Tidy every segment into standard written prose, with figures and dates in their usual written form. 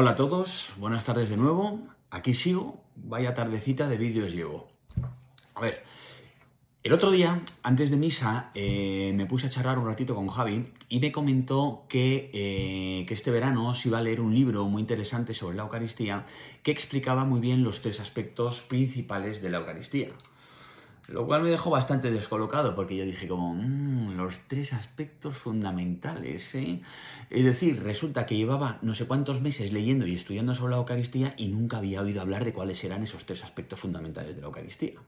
Hola a todos, buenas tardes de nuevo. Aquí sigo, vaya tardecita de vídeos llevo. A ver, el otro día, antes de misa, me puse a charlar un ratito con Javi y me comentó que este verano se iba a leer un libro muy interesante sobre la Eucaristía que explicaba muy bien los tres aspectos principales de la Eucaristía. Lo cual me dejó bastante descolocado porque yo dije como, los tres aspectos fundamentales, ¿eh? Es decir, resulta que llevaba no sé cuántos meses leyendo y estudiando sobre la Eucaristía y nunca había oído hablar de cuáles eran esos tres aspectos fundamentales de la Eucaristía.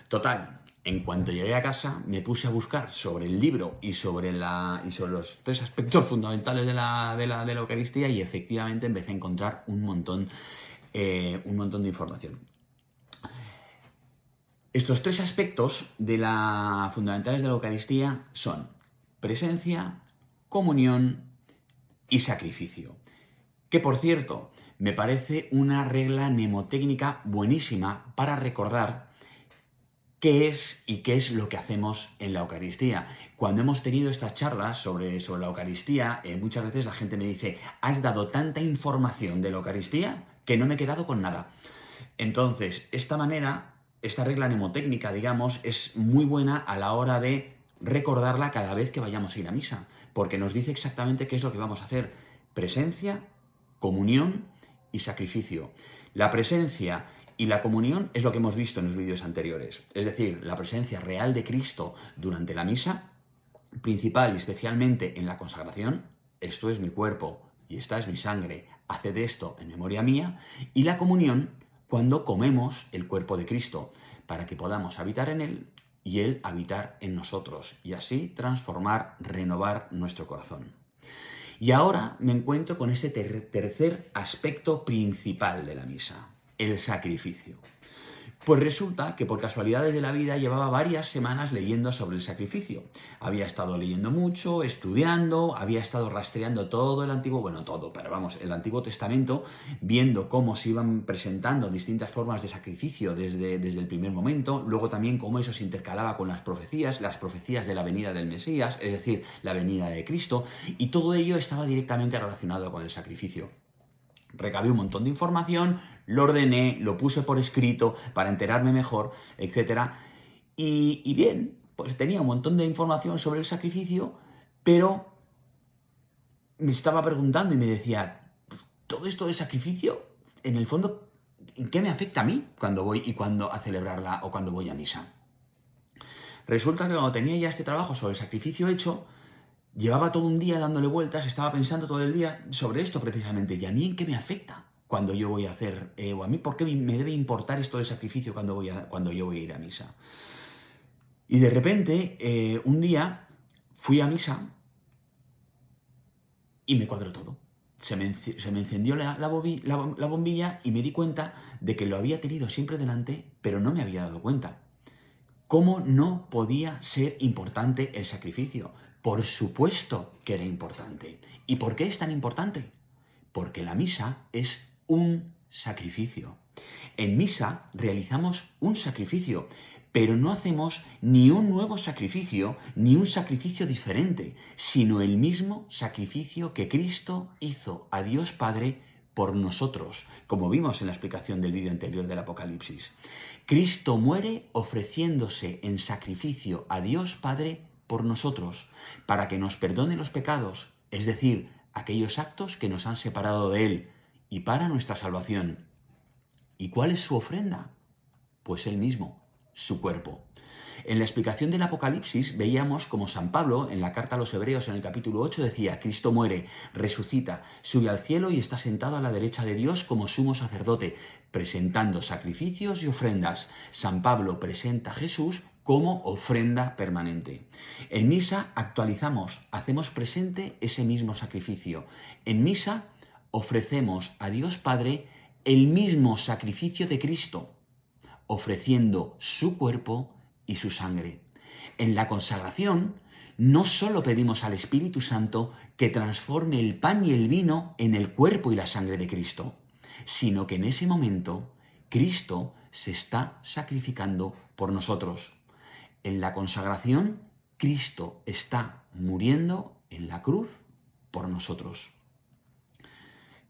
Total, en cuanto llegué a casa me puse a buscar sobre el libro y sobre los tres aspectos fundamentales de la Eucaristía y efectivamente empecé a encontrar un montón de información. Estos tres aspectos fundamentales de la Eucaristía son presencia, comunión y sacrificio. Que, por cierto, me parece una regla mnemotécnica buenísima para recordar qué es lo que hacemos en la Eucaristía. Cuando hemos tenido estas charlas sobre la Eucaristía, muchas veces la gente me dice, has dado tanta información de la Eucaristía que no me he quedado con nada. Entonces, esta regla mnemotécnica, digamos, es muy buena a la hora de recordarla cada vez que vayamos a ir a misa, porque nos dice exactamente qué es lo que vamos a hacer. Presencia, comunión y sacrificio. La presencia y la comunión es lo que hemos visto en los vídeos anteriores, es decir, la presencia real de Cristo durante la misa, principal y especialmente en la consagración, esto es mi cuerpo y esta es mi sangre, haced esto en memoria mía, y la comunión cuando comemos el cuerpo de Cristo, para que podamos habitar en Él y Él habitar en nosotros, y así transformar, renovar nuestro corazón. Y ahora me encuentro con ese tercer aspecto principal de la misa, el sacrificio. Pues resulta que por casualidades de la vida llevaba varias semanas leyendo sobre el sacrificio. Había estado leyendo mucho, estudiando, había estado rastreando todo el Antiguo, bueno, todo, pero vamos, el Antiguo Testamento, viendo cómo se iban presentando distintas formas de sacrificio desde el primer momento, luego también cómo eso se intercalaba con las profecías de la venida del Mesías, es decir, la venida de Cristo, y todo ello estaba directamente relacionado con el sacrificio. Recabé un montón de información, lo ordené, lo puse por escrito para enterarme mejor, etc. Y bien, pues tenía un montón de información sobre el sacrificio, pero me estaba preguntando y me decía, ¿todo esto de sacrificio, en el fondo, en qué me afecta a mí cuando voy a celebrarla o cuando voy a misa? Resulta que cuando tenía ya este trabajo sobre el sacrificio hecho, llevaba todo un día dándole vueltas, estaba pensando todo el día sobre esto precisamente. ¿Y a mí en qué me afecta cuando yo voy a hacer, o a mí por qué me debe importar esto del sacrificio cuando yo voy a ir a misa? Y de repente, un día, fui a misa y me cuadró todo. Se me encendió la bombilla y me di cuenta de que lo había tenido siempre delante, pero no me había dado cuenta. ¿Cómo no podía ser importante el sacrificio? Por supuesto que era importante. ¿Y por qué es tan importante? Porque la misa es un sacrificio. En misa realizamos un sacrificio, pero no hacemos ni un nuevo sacrificio, ni un sacrificio diferente, sino el mismo sacrificio que Cristo hizo a Dios Padre por nosotros, como vimos en la explicación del vídeo anterior del Apocalipsis. Cristo muere ofreciéndose en sacrificio a Dios Padre por nosotros, para que nos perdone los pecados, es decir, aquellos actos que nos han separado de Él, y para nuestra salvación. ¿Y cuál es su ofrenda? Pues Él mismo, su cuerpo. En la explicación del Apocalipsis veíamos como San Pablo, en la carta a los Hebreos en el capítulo 8, decía, Cristo muere, resucita, sube al cielo y está sentado a la derecha de Dios como sumo sacerdote, presentando sacrificios y ofrendas. San Pablo presenta a Jesús como ofrenda permanente. En misa actualizamos, hacemos presente ese mismo sacrificio. En misa ofrecemos a Dios Padre el mismo sacrificio de Cristo, ofreciendo su cuerpo y su sangre. En la consagración, no solo pedimos al Espíritu Santo que transforme el pan y el vino en el cuerpo y la sangre de Cristo, sino que en ese momento Cristo se está sacrificando por nosotros. En la consagración, Cristo está muriendo en la cruz por nosotros.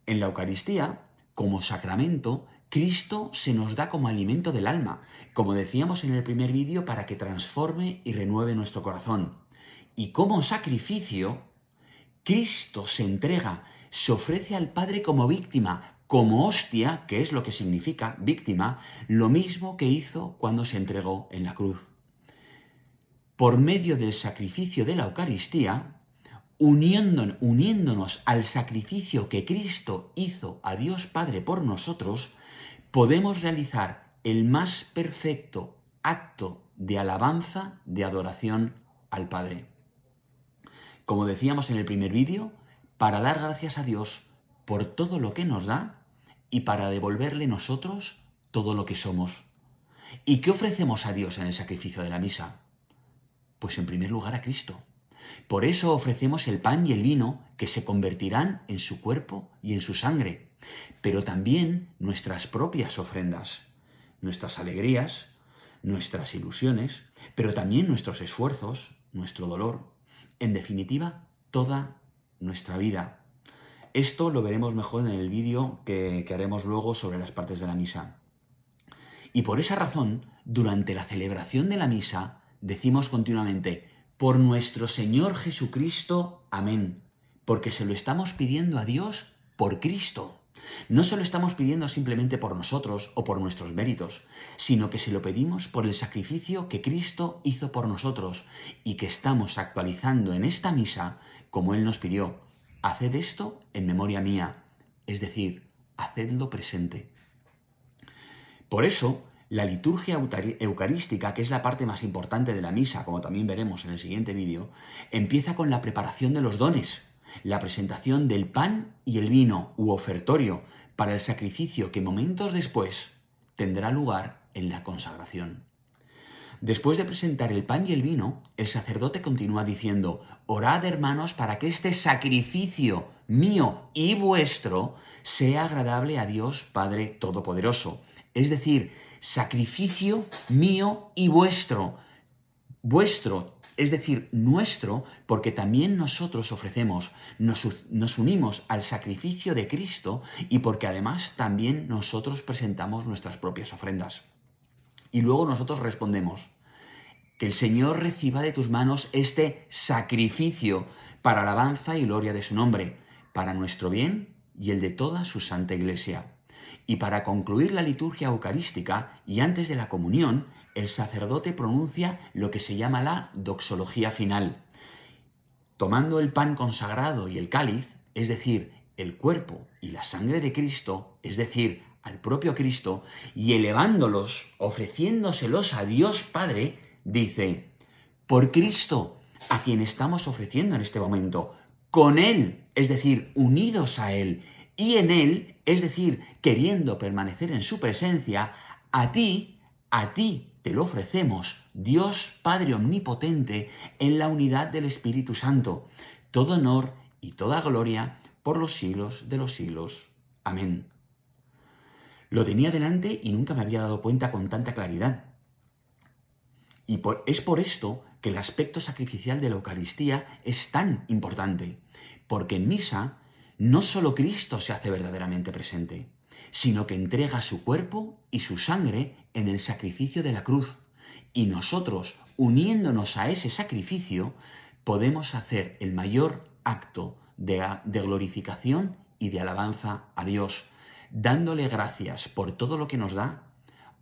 En la Eucaristía, como sacramento, Cristo se nos da como alimento del alma, como decíamos en el primer vídeo, para que transforme y renueve nuestro corazón. Y como sacrificio, Cristo se entrega, se ofrece al Padre como víctima, como hostia, que es lo que significa víctima, lo mismo que hizo cuando se entregó en la cruz. Por medio del sacrificio de la Eucaristía, uniéndonos al sacrificio que Cristo hizo a Dios Padre por nosotros, podemos realizar el más perfecto acto de alabanza, de adoración al Padre. Como decíamos en el primer vídeo, para dar gracias a Dios por todo lo que nos da y para devolverle nosotros todo lo que somos. ¿Y qué ofrecemos a Dios en el sacrificio de la misa? Pues en primer lugar a Cristo. Por eso ofrecemos el pan y el vino que se convertirán en su cuerpo y en su sangre, pero también nuestras propias ofrendas, nuestras alegrías, nuestras ilusiones, pero también nuestros esfuerzos, nuestro dolor, en definitiva, toda nuestra vida. Esto lo veremos mejor en el vídeo que haremos luego sobre las partes de la misa. Y por esa razón, durante la celebración de la misa, decimos continuamente: por nuestro Señor Jesucristo, amén, porque se lo estamos pidiendo a Dios por Cristo. No se lo estamos pidiendo simplemente por nosotros o por nuestros méritos, sino que se lo pedimos por el sacrificio que Cristo hizo por nosotros y que estamos actualizando en esta misa como Él nos pidió. Haced esto en memoria mía, es decir, hacedlo presente. Por eso, la liturgia eucarística, que es la parte más importante de la misa, como también veremos en el siguiente vídeo, empieza con la preparación de los dones, la presentación del pan y el vino u ofertorio para el sacrificio que momentos después tendrá lugar en la consagración. Después de presentar el pan y el vino, el sacerdote continúa diciendo: orad, hermanos, para que este sacrificio mío y vuestro sea agradable a Dios Padre Todopoderoso. Es decir, sacrificio mío y vuestro. Vuestro, es decir, nuestro, porque también nosotros ofrecemos, nos unimos al sacrificio de Cristo y porque además también nosotros presentamos nuestras propias ofrendas. Y luego nosotros respondemos: que el Señor reciba de tus manos este sacrificio para alabanza y gloria de su nombre, para nuestro bien y el de toda su santa Iglesia. Y para concluir la liturgia eucarística y antes de la comunión, el sacerdote pronuncia lo que se llama la doxología final. Tomando el pan consagrado y el cáliz, es decir, el cuerpo y la sangre de Cristo, es decir, al propio Cristo, y elevándolos, ofreciéndoselos a Dios Padre, dice: por Cristo, a quien estamos ofreciendo en este momento, con Él, es decir, unidos a Él, y en Él, es decir, queriendo permanecer en su presencia, a ti te lo ofrecemos, Dios Padre Omnipotente, en la unidad del Espíritu Santo. Todo honor y toda gloria por los siglos de los siglos. Amén. Lo tenía delante y nunca me había dado cuenta con tanta claridad. Y es por esto que el aspecto sacrificial de la Eucaristía es tan importante, porque en misa no solo Cristo se hace verdaderamente presente, sino que entrega su cuerpo y su sangre en el sacrificio de la cruz, y nosotros, uniéndonos a ese sacrificio, podemos hacer el mayor acto de glorificación y de alabanza a Dios, dándole gracias por todo lo que nos da,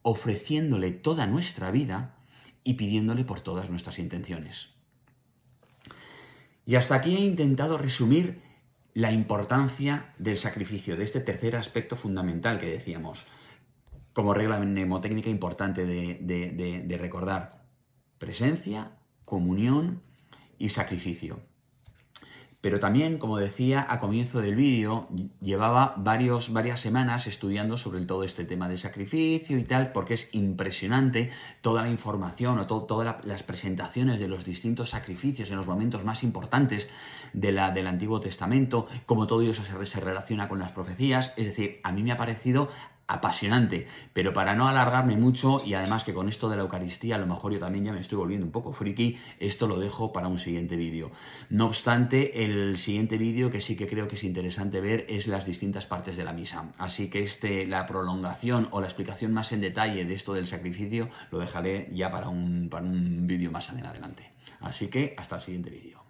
ofreciéndole toda nuestra vida y pidiéndole por todas nuestras intenciones. Y hasta aquí he intentado resumir la importancia del sacrificio, de este tercer aspecto fundamental que decíamos, como regla mnemotécnica importante de recordar: presencia, comunión y sacrificio. Pero también, como decía a comienzo del vídeo, llevaba varias semanas estudiando sobre todo este tema del sacrificio y tal, porque es impresionante toda la información o todas las presentaciones de los distintos sacrificios en los momentos más importantes del Antiguo Testamento, cómo todo eso se relaciona con las profecías. Es decir, a mí me ha parecido apasionante, pero para no alargarme mucho y además que con esto de la Eucaristía a lo mejor yo también ya me estoy volviendo un poco friki, esto lo dejo para un siguiente vídeo. No obstante, el siguiente vídeo que sí que creo que es interesante ver es las distintas partes de la misa, así que la prolongación o la explicación más en detalle de esto del sacrificio lo dejaré ya para un vídeo más adelante. Así que hasta el siguiente vídeo.